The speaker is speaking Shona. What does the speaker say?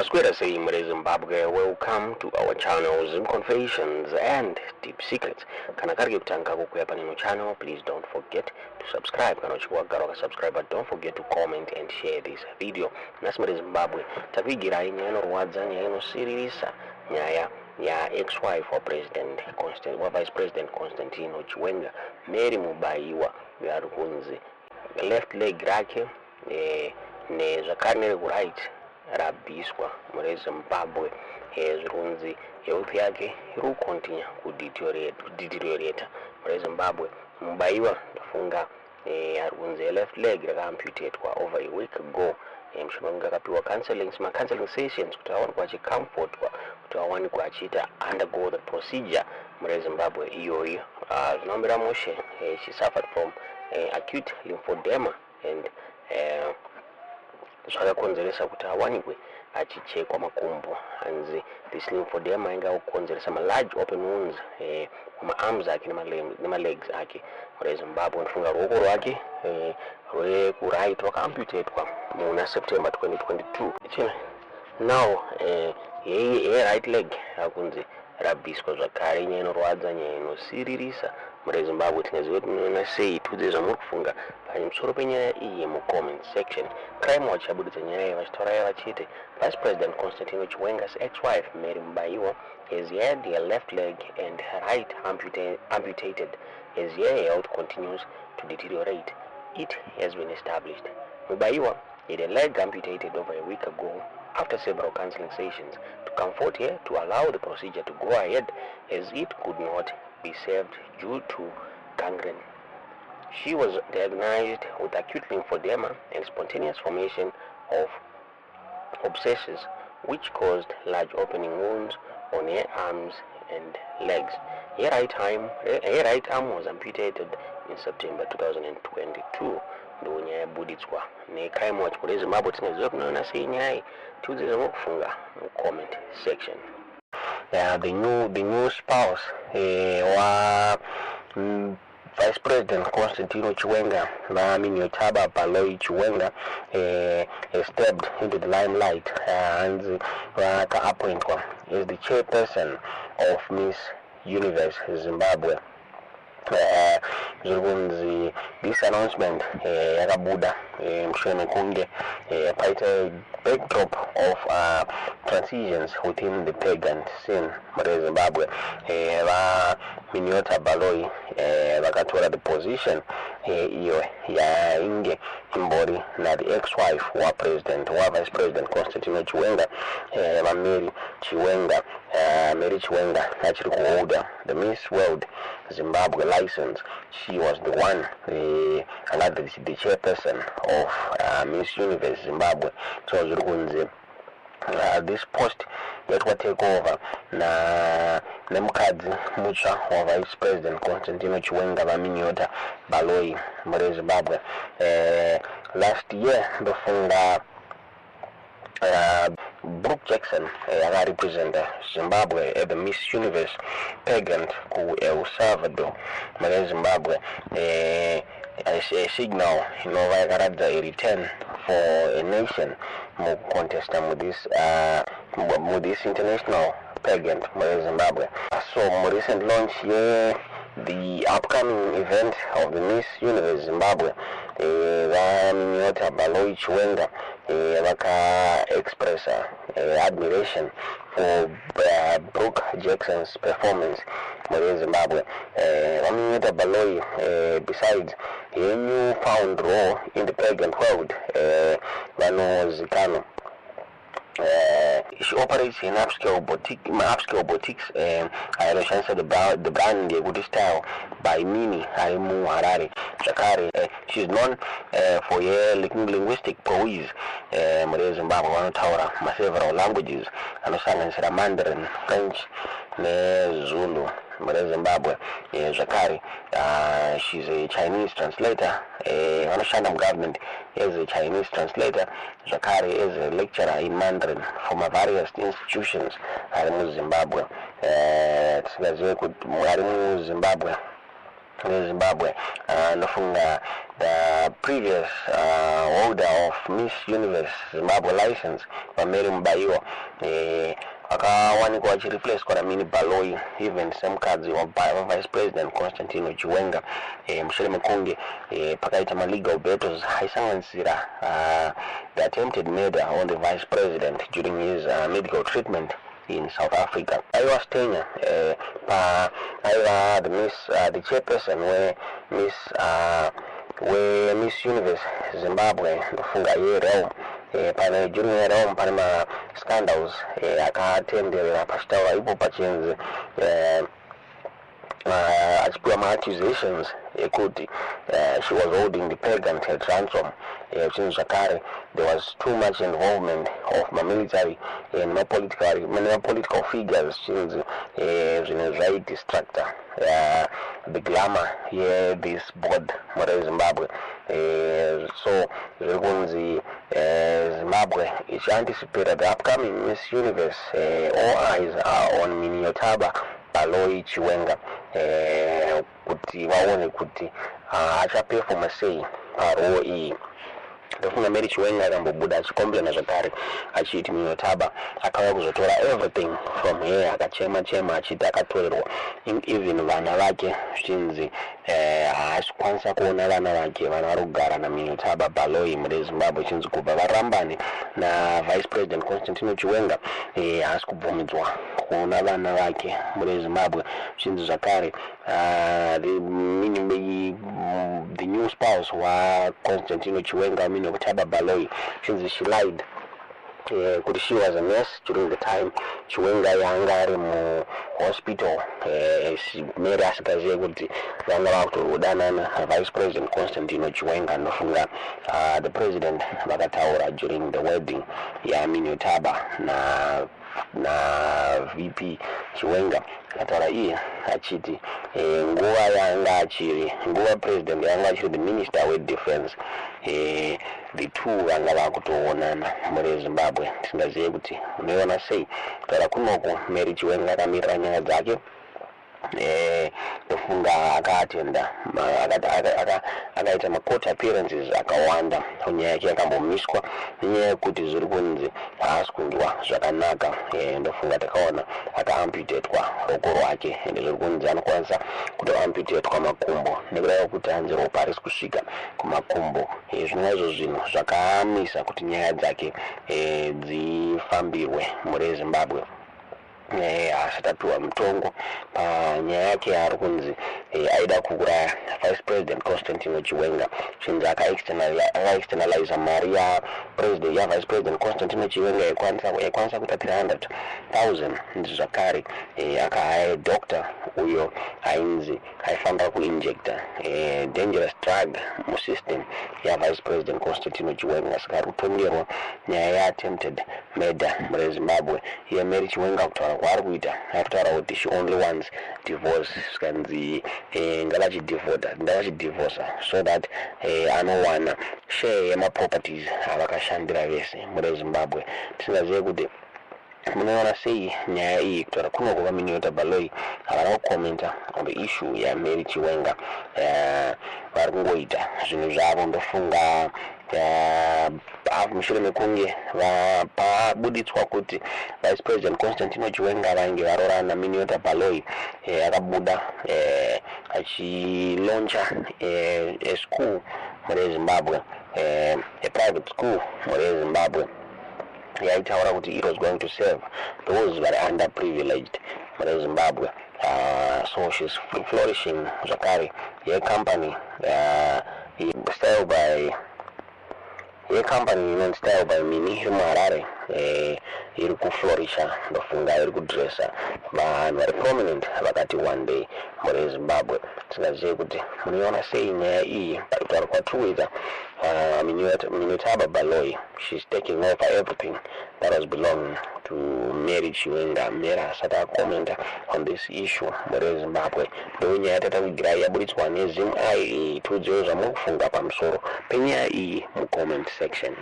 Masquerade say Zimbabwe, welcome to our channel Zim Confessions and Deep Secrets. Kana kari kutanga kukuya panino channel, please don't forget to subscribe. Kana uchikuwagara subscribe, but don't forget to comment and share this video. Nasimere Zimbabwe, tavigira inyano Kurwadza nyano siririsa nyaya ya ex-wife wa president wa vice president Constantino Chiwenga, Mary Mubaiwa Abviswa left leg rake ne zvakare right rabviswa muri Zimbabwe. Zvirunzi health yake iri continue kudeteriorate muri Zimbabwe. Mubaiwa ndafunga arunzi left leg rakaamputatwa over a week ago. Mshimanga akapiwa counseling sessions kuti awanikwa achicomfortwa kuti awanikwa achiita undergo the procedure muri Zimbabwe iyoyo. Zvinomira mushe she suffered from acute lymphedema and zvakakonzeresa kuti awanikwe achichekwa makumbo. And this lymphedema ingakonzeresa large open wounds mumaarms ake nemalegs ake muri Zimbabwe. Ndifunga ruoko rwake rwekuright rwakaamputatwa muna September 2022. Now right leg akunzi rabviswa zvakare. Nyaya inorwadza, nyaya inosiririsa muri Zimbabwe. Tinoziva kuti munoona sei tudze zvamuri kufunga pamusoro penyaya iyi mucomment section. Crime Watch yabuditsa nyaya vachitaura vachiti Vice President Constantino Chiwenga's ex-wife Mary Mubaiwa has had her left leg and her right amputated as her health continues to deteriorate. It has been established Mubaiwa had a leg amputated over a week ago after several counseling sessions to comfort her to allow the procedure to go ahead, as it could not be saved due to gangrene. She was diagnosed with acute lymphedema and spontaneous formation of abscesses, which caused large opening wounds on her arms and legs. Her right arm was amputated in September 2022. Ndonya yabuditswa neCrime Watch muri Zimbabwe. Tinoziva kunoona sei nyaya tiudzire mukufunga comment section. The new spouse wa Vice President Constantino Chiwenga, Taba Baloi Chiwenga, stepped into the limelight and appointwa as the chairperson of Miss Universe Zimbabwe. This announcement yakabuda mshone kunge paita backdrop of transitions within the pagan scene muri Zimbabwe. Miniota Baloi vakatora the position iyo yainge imbori na the ex-wife wa president wa vice president Constantino Chiwenga, Mary Chiwenga achiri kuholda the Miss World Zimbabwe license. She was the one the chairperson of Miss Universe Zimbabwe. So zviri kunzi this post yatwa take over na nemukadzi mutsva wa vice president Constantino Chiwenga Miniota Baloi muri Zimbabwe. Last year ndofunga Brooke Jackson represent Zimbabwe at the Miss Universe pageant ku El Salvador muri Zimbabwe. A signal inova yakaratidza a return for a nation mukucontesta this international pageant muri Zimbabwe. So recent launch the upcoming event of the Miss Universe Zimbabwe, Miniota Baloi Chiwenga express admiration for Brooke Jackson's performance muri Zimbabwe. Miniota Baloi, besides a newfound role in the pageant world, Zikano. She operates in upscale boutiques. I understand the brand Good Style by Mini Harimu Harare Shakari. She's known for her linguistic prowess. Muri Zimbabwe wanotaura several languages, anosanganisira Mandarin, French ne Zulu. Muri Zimbabwe Zakari, she's a Chinese translator. Anoshanda government is a Chinese translator. Zakari is a lecturer in Mandarin from various institutions in Zimbabwe. Zimbabwe Zimbabwe. Ndofunga the previous holder of Miss Universe Zimbabwe license, Mary Mubaiwa, akawanikwa achireplace kwa Mini Baloi, even some cards wa Vice President Constantino Chiwenga, Mshele Mekunge, pakaita legal battles haisanganisira the attempted murder on the Vice President during his medical treatment in South Africa. I was staying the chairperson where Miss Universe Zimbabwe ndofunga yero pana during yero pana scandals akatendera pachitaura ipo pachinzi achipiwa accusations ekuti she was holding the pregnant at ransom. There was too much involvement of my military and my political figures since very distractor the glamour here this board Zimbabwe. So Zimbabwe is anticipated the upcoming Miss Universe. All eyes are on Miniyotaba Baloi Chiwenga kuti waone kuti achaperforma sei paroi. Ndofuna Mary Chiwenga akambobuda achikomplena zvakare achiti Miniyotaba akauya kuzotora everything from here, akachema achiti akatorerwa even vana vake zvichinzi haasi kukwanisa kuona vana vake vana vari kugara naMiniyotaba Baloi muri Zimbabwe, chinzi kubva varambane naVice President Constantino Chiwenga haasi kubvumidzwa kuona vana vake muri Zimbabwe, chinzi zvakare the new spouse wa Constantino Chiwenga Miniyotaba Baloi, since she lied kuti she was a nurse during the time Chiwenga yanga ari mu hospital. Mary asikazive kuti vanga vakutodanana Vice President Constantino Chiwenga. Ndofunga the president vakataura during the wedding ya Miniyotaba na VP Chiwenga, akataura iye achiti nguva yanga achiri nguva president yanga achiri the minister with defense, the two vanga vakutoonana muri Zimbabwe. Tisingazive kuti unoiona sei. Taura kunoko Mary Chiwenga akamirira nyaya dzake. Ndofunga akaatenda akaita court appearances akawanda nyaya yake yakambomiswa nenyaya yekuti zviri kunzi haasi kunzwa zvakanaka. Ndofunga takaona akaamputatwa ruoko rwake ende zviri kunzi anokwanisa kutoamputatwa makumbo nekuda kwekuti hanzi ropa harisi kusvika kumakumbo. Zvinova izvo zvinhu zvakamisa kuti nyaya dzake dzifambirwe muri Zimbabwe. Asatapiwa mutongo panyaya yake yaari kunzi aida kuuraya Vice President Constantino Chiwenga, chinzi akaexternalize mari ya Vice President Constantino Chiwenga yaikwanisa kuita 300,000 ndi zvakare akahaya doctor uyo ainzi aifanira kuinjecta dangerous drug musystem ya Vice President Constantino Chiwenga. Saka ari kutongerwa nyaya ya attempted murder muri Zimbabwe. Iye Mary Chiwenga kutaura kwaari kuita akutaura kuti she only wants divorce, skanzi ngavachidivorca so that anowana share yemaproperties avakashandira vese muri Zimbabwe. Tisingazive kuti munoona sei nyaya iyi kutaura kuno kuva Miniyotaba Baloi havana kukomenta on the issue ya Mary Chiwenga. Vari kungoita zvinhu zvavo. Ndofunga mushure mekunge pabuditswa kuti Vice President Constantino Chiwenga vange varorana Miniyotaba Baloi akabuda achilauncha a school muri Zimbabwe, a private school muri Zimbabwe. Yaitaura kuti it was going to serve those very underprivileged muri Zimbabwe. So she's flourishing zvakare. Your company style by Mini iri muHarare iri kuflorisha. Ndofunga iri kudressa vanhu vari prominent vakati one day muri Zimbabwe. Tisingazive kuti munoiona sei nyaya iyi pakutaura kwatinoita. Miniyotaba Baloi, she's taking over everything that was belonging to Mary Chiwenga. Mary asati akomenta on this issue muri Zimbabwe. Ndonyaya yatatakugira yaburitswa neZim ai. Tudziwo zvamukufunga pamusoro penyaya iyi mucomment section.